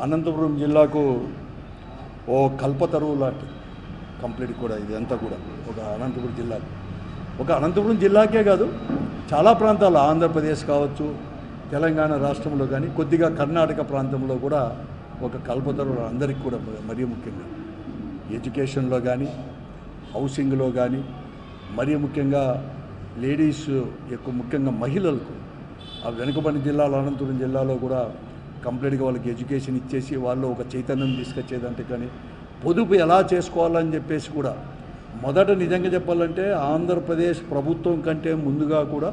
అనంతపురం జిల్లాకు ఓ కల్పతరువు లాంటి కంప్లీట్ కూడా ఇదంతా కూడా ఒక అనంతపురం జిల్లాకే కాదు, చాలా ప్రాంతాలు ఆంధ్రప్రదేశ్ కావచ్చు, తెలంగాణ రాష్ట్రంలో కానీ, కొద్దిగా కర్ణాటక ప్రాంతంలో కూడా ఒక కల్పతరువు అందరికీ కూడా మరీ ముఖ్యంగా ఎడ్యుకేషన్లో కానీ, హౌసింగ్లో కానీ, మరీ ముఖ్యంగా లేడీస్ ఎక్కువ ముఖ్యంగా మహిళలకు ఆ వెనుకబడిన జిల్లాలో అనంతపురం జిల్లాలో కూడా కంప్లీట్గా వాళ్ళకి ఎడ్యుకేషన్ ఇచ్చేసి వాళ్ళు ఒక చైతన్యం తీసుకొచ్చేదంటే కానీ పొదుపు ఎలా చేసుకోవాలని చెప్పేసి కూడా మొదట నిజంగా చెప్పాలంటే ఆంధ్రప్రదేశ్ ప్రభుత్వం కంటే ముందుగా కూడా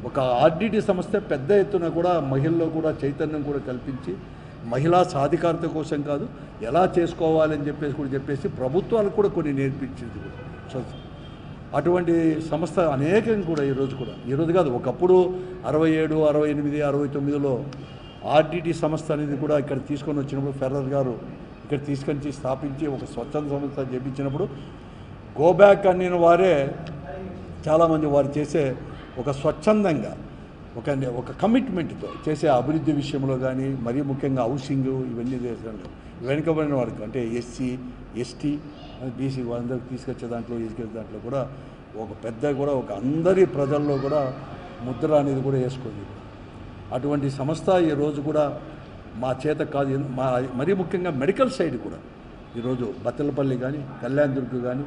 ఒక ఆర్డిటి సంస్థ పెద్ద ఎత్తున కూడా మహిళల్లో కూడా చైతన్యం కూడా కల్పించి మహిళా సాధికారత కోసం కాదు ఎలా చేసుకోవాలని చెప్పేసి ప్రభుత్వాలకు కూడా కొన్ని నేర్పించింది కూడా. అటువంటి సంస్థ అనేకం కూడా ఈరోజు కాదు, ఒకప్పుడు 67, 68, 69లో ఆర్డిటి సంస్థ అనేది కూడా ఇక్కడ తీసుకొని వచ్చినప్పుడు ఫెర్రర్ గారు ఇక్కడ తీసుకొని స్థాపించి ఒక స్వచ్ఛంద సంస్థ చేపించినప్పుడు గోబ్యాక్ అనిన వారే చాలామంది వారు చేసే ఒక స్వచ్ఛందంగా ఒక కమిట్మెంట్తో చేసే అభివృద్ధి విషయంలో కానీ, మరీ ముఖ్యంగా హౌసింగ్ ఇవన్నీ చేసే వెనుకబడిన వారికి అంటే ఎస్సీ, ఎస్టీ, బీసీ వాళ్ళందరికీ తీసుకొచ్చే దాంట్లో కూడా ఒక పెద్ద కూడా ఒక అందరి ప్రజల్లో కూడా ముద్ర అనేది కూడా వేసుకుంది. అటువంటి సంస్థ ఈరోజు కూడా మా చేత కాదు, మరీ ముఖ్యంగా మెడికల్ సైడ్ కూడా ఈరోజు బత్తలపల్లి కానీ, కళ్యాణదుర్గ్ కానీ,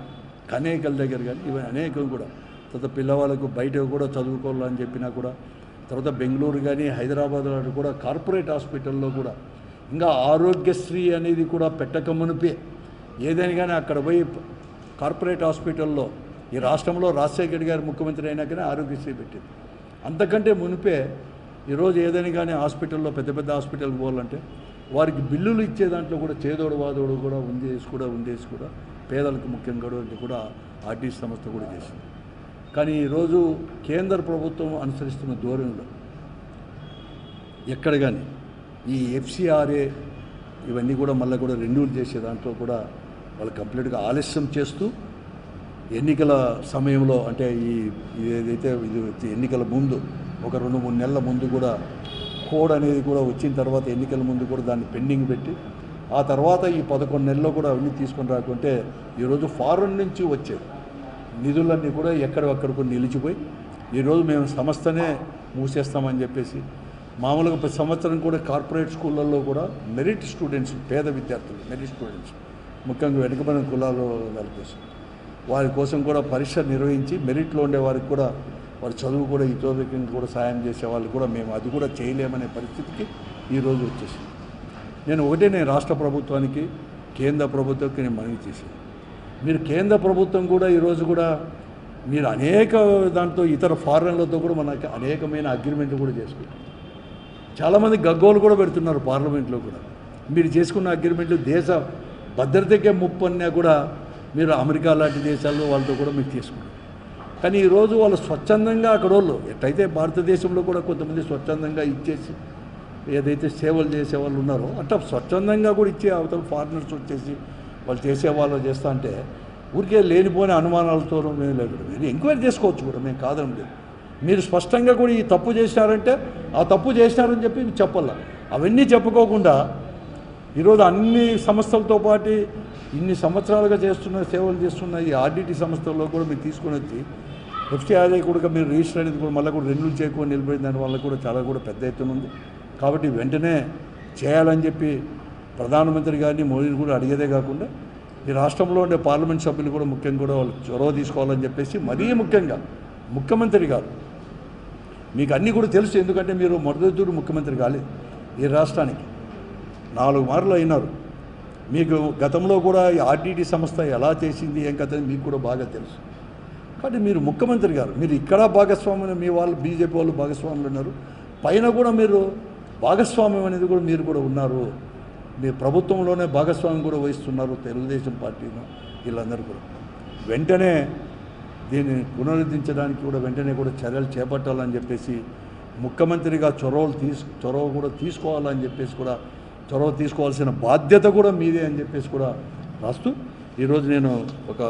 కనేకల్ దగ్గర కానీ ఇవన్నీ అనేకం కూడా తర్వాత పిల్లవాళ్ళకు బయట కూడా చదువుకోవాలని చెప్పినా కూడా తర్వాత బెంగళూరు కానీ హైదరాబాద్లో కూడా కార్పొరేట్ హాస్పిటల్లో కూడా ఇంకా ఆరోగ్యశ్రీ అనేది కూడా పెట్టకమునిపే ఏదైనా కానీ అక్కడ పోయి కార్పొరేట్ హాస్పిటల్లో ఈ రాష్ట్రంలో రాజశేఖర్ గారు ముఖ్యమంత్రి అయినాకనే ఆరోగ్యశ్రీ పెట్టింది. అంతకంటే మునిపే ఈరోజు ఏదైనా కానీ హాస్పిటల్లో పెద్ద హాస్పిటల్కి పోవాలంటే వారికి బిల్లులు ఇచ్చే దాంట్లో కూడా చేదోడు వాదోడు కూడా ఉండేసి కూడా పేదలకు ముఖ్యంగా కూడా ఆర్టీసీ సంస్థ కూడా చేసింది. కానీ ఈరోజు కేంద్ర ప్రభుత్వం అనుసరిస్తున్న ధోరణిలో ఎక్కడ కానీ ఈ FCRA ఇవన్నీ కూడా మళ్ళీ కూడా రెన్యూల్ చేసే దాంట్లో కూడా వాళ్ళు కంప్లీట్గా ఆలస్యం చేస్తూ ఎన్నికల సమయంలో అంటే ఏదైతే ఎన్నికల ముందు ఒక 2-3 నెలల ముందు కూడా కోడ్ అనేది కూడా వచ్చిన తర్వాత ఎన్నికల ముందు కూడా దాన్ని పెండింగ్ పెట్టి ఆ తర్వాత ఈ 11 నెలల్లో కూడా అవన్నీ తీసుకొని రాకుంటే ఈరోజు ఫారెన్ నుంచి వచ్చే నిధులన్నీ కూడా ఎక్కడెక్కడికి నిలిచిపోయి ఈరోజు మేము సంస్థనే మూసేస్తామని చెప్పేసి మామూలుగా ప్రతి సంవత్సరం కూడా కార్పొరేట్ స్కూళ్ళల్లో కూడా మెరిట్ స్టూడెంట్స్, పేద విద్యార్థులు, మెరిట్ స్టూడెంట్స్ ముఖ్యంగా వెనుకబడిన కులాల వాళ్ళ కోసం వారి కోసం కూడా పరీక్ష నిర్వహించి మెరిట్లో ఉండే వారికి కూడా వారి చదువు కూడా ఇతరులకి కూడా సాయం చేసే వాళ్ళు కూడా మేము అది కూడా చేయలేమనే పరిస్థితికి ఈరోజు వచ్చేసింది. నేను రాష్ట్ర ప్రభుత్వానికి, కేంద్ర ప్రభుత్వానికి నేను మనవి చేశాను. మీరు కేంద్ర ప్రభుత్వం కూడా ఈరోజు కూడా మీరు అనేక దాంతో ఇతర ఫారెన్లతో కూడా మనకి అనేకమైన అగ్రిమెంట్లు కూడా చేసుకుంటారు. చాలామంది గగ్గోలు కూడా పెడుతున్నారు పార్లమెంట్లో కూడా. మీరు చేసుకున్న అగ్రిమెంట్లు దేశ భద్రతకే ముప్పన్నా కూడా మీరు అమెరికా లాంటి దేశాల్లో వాళ్ళతో కూడా మీరు తీసుకున్నారు. కానీ ఈరోజు వాళ్ళు స్వచ్ఛందంగా అక్కడ వాళ్ళు ఎట్లయితే భారతదేశంలో కూడా కొంతమంది స్వచ్ఛందంగా ఇచ్చేసి ఏదైతే సేవలు చేసేవాళ్ళు ఉన్నారో అట్లా స్వచ్ఛందంగా కూడా ఇచ్చే అవతల ఫారినర్స్ వచ్చేసి వాళ్ళు చేసేవాళ్ళు చేస్తా అంటే ఊరికే లేనిపోయిన అనుమానాలతో మేము లేదు, మీరు ఎంక్వైరీ చేసుకోవచ్చు కూడా, మేము కాదని లేదు. మీరు స్పష్టంగా కూడా ఈ తప్పు చేసినారంటే ఆ తప్పు చేసినారని చెప్పి చెప్పాల. అవన్నీ చెప్పుకోకుండా ఈరోజు అన్ని సంస్థలతో పాటు ఇన్ని సంవత్సరాలుగా సేవలు చేస్తున్న ఈ ఆర్డిటి సంస్థల్లో కూడా మీరు తీసుకొని వచ్చి FCRA కూడా మీరు రిజిస్టర్ అనేది కూడా మళ్ళీ కూడా రెన్యూల్ చేయకుండా నిలబడిన దానివల్ల కూడా చాలా కూడా పెద్ద ఎత్తున ఉంది. కాబట్టి వెంటనే చేయాలని చెప్పి ప్రధానమంత్రి గారిని మోడీని కూడా అడిగేదే కాకుండా ఈ రాష్ట్రంలో ఉండే పార్లమెంట్ సభ్యులు కూడా ముఖ్యంగా కూడా వాళ్ళు చొరవ తీసుకోవాలని చెప్పేసి మరీ ముఖ్యంగా ముఖ్యమంత్రి గారు మీకు అన్నీ కూడా తెలుసు, ఎందుకంటే మీరు మొదటి ముఖ్యమంత్రి కాలేదు ఈ రాష్ట్రానికి, 4 మార్లు అయినారు. మీకు గతంలో కూడా ఈ ఆర్డిటి సంస్థ ఎలా చేసింది ఏం కథ మీకు కూడా బాగా తెలుసు. కాబట్టి మీరు ముఖ్యమంత్రి గారు, మీరు ఇక్కడ భాగస్వామ్యం, మీ వాళ్ళు బీజేపీ వాళ్ళు భాగస్వాములు ఉన్నారు, పైన కూడా మీరు భాగస్వామ్యం అనేది కూడా మీరు కూడా ఉన్నారు, మీ ప్రభుత్వంలోనే భాగస్వామ్యం కూడా వహిస్తున్నారు తెలుగుదేశం పార్టీను వీళ్ళందరూ కూడా. వెంటనే దీన్ని పునరుద్ధరించడానికి కూడా వెంటనే కూడా చర్యలు చేపట్టాలని చెప్పేసి ముఖ్యమంత్రిగా చొరవ కూడా తీసుకోవాలని చెప్పేసి కూడా చొరవ తీసుకోవాల్సిన బాధ్యత కూడా మీదే అని చెప్పేసి కూడా రాస్తూ ఈరోజు నేను ఒక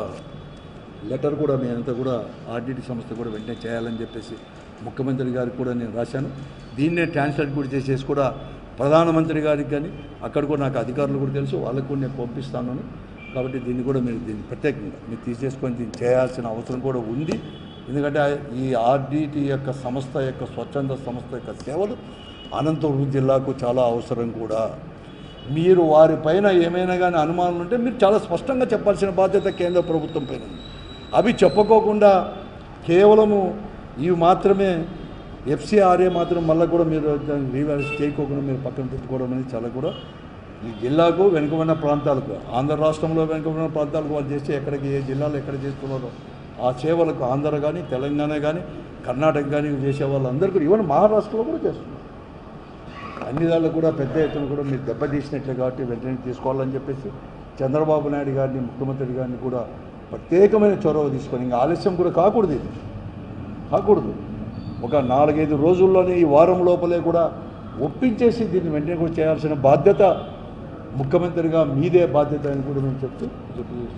లెటర్ కూడా నేనంతా కూడా ఆర్డిటి సంస్థ కూడా వెంటనే చేయాలని చెప్పేసి ముఖ్యమంత్రి గారికి కూడా నేను రాశాను. దీన్నే ట్రాన్స్లేట్ కూడా చేసేసి కూడా ప్రధానమంత్రి గారికి కానీ అక్కడ కూడా నాకు అధికారులు కూడా తెలుసు, వాళ్ళకు కూడా నేను పంపిస్తాను. కాబట్టి దీన్ని కూడా మీరు దీన్ని ప్రత్యేకంగా మీరు తీసేసుకొని దీన్ని చేయాల్సిన అవసరం కూడా ఉంది. ఎందుకంటే ఈ ఆర్డిటి యొక్క సంస్థ యొక్క స్వచ్ఛంద సంస్థ యొక్క సేవలు అనంతపురం జిల్లాకు చాలా అవసరం కూడా. మీరు వారిపైన ఏమైనా కానీ అనుమానాలు ఉంటే మీరు చాలా స్పష్టంగా చెప్పాల్సిన బాధ్యత కేంద్ర ప్రభుత్వం పైన ఉంది. అవి చెప్పుకోకుండా కేవలము ఇవి మాత్రమే ఎఫ్సిఆర్ఏ మాత్రం మళ్ళీ కూడా మీరు రీవాల్యూస్ చేయకోకుండా మీరు పక్కన పెట్టుకోవడం అనేది చాలా కూడా ఈ జిల్లాకు వెనుకబడిన ప్రాంతాలకు, ఆంధ్ర రాష్ట్రంలో వెనుకబడిన ప్రాంతాలకు వాళ్ళు చేస్తే ఎక్కడికి ఏ జిల్లాలో ఎక్కడ చేస్తున్నారో ఆ సేవలకు ఆంధ్ర కానీ తెలంగాణ కానీ కర్ణాటక కానీ చేసే వాళ్ళందరూ కూడా ఈవెన్ మహారాష్ట్రలో కూడా చేస్తున్నారు. అన్ని దాళ్ళు కూడా పెద్ద ఎత్తున కూడా మీరు దెబ్బతీసినట్లే కాబట్టి వెంటనే తీసుకోవాలని చెప్పేసి చంద్రబాబు నాయుడు గారిని, ముఖ్యమంత్రి గారిని కూడా ప్రత్యేకమైన చొరవ తీసుకొని ఇంకా ఆలస్యం కూడా కాకూడదు. ఇది కాకూడదు. ఒక 4-5 రోజుల్లోనే ఈ వారం లోపలే కూడా ఒప్పించేసి దీన్ని వెంటనే కూడా చేయాల్సిన బాధ్యత ముఖ్యమంత్రిగా మీదే బాధ్యత అని కూడా మేము చెప్తూ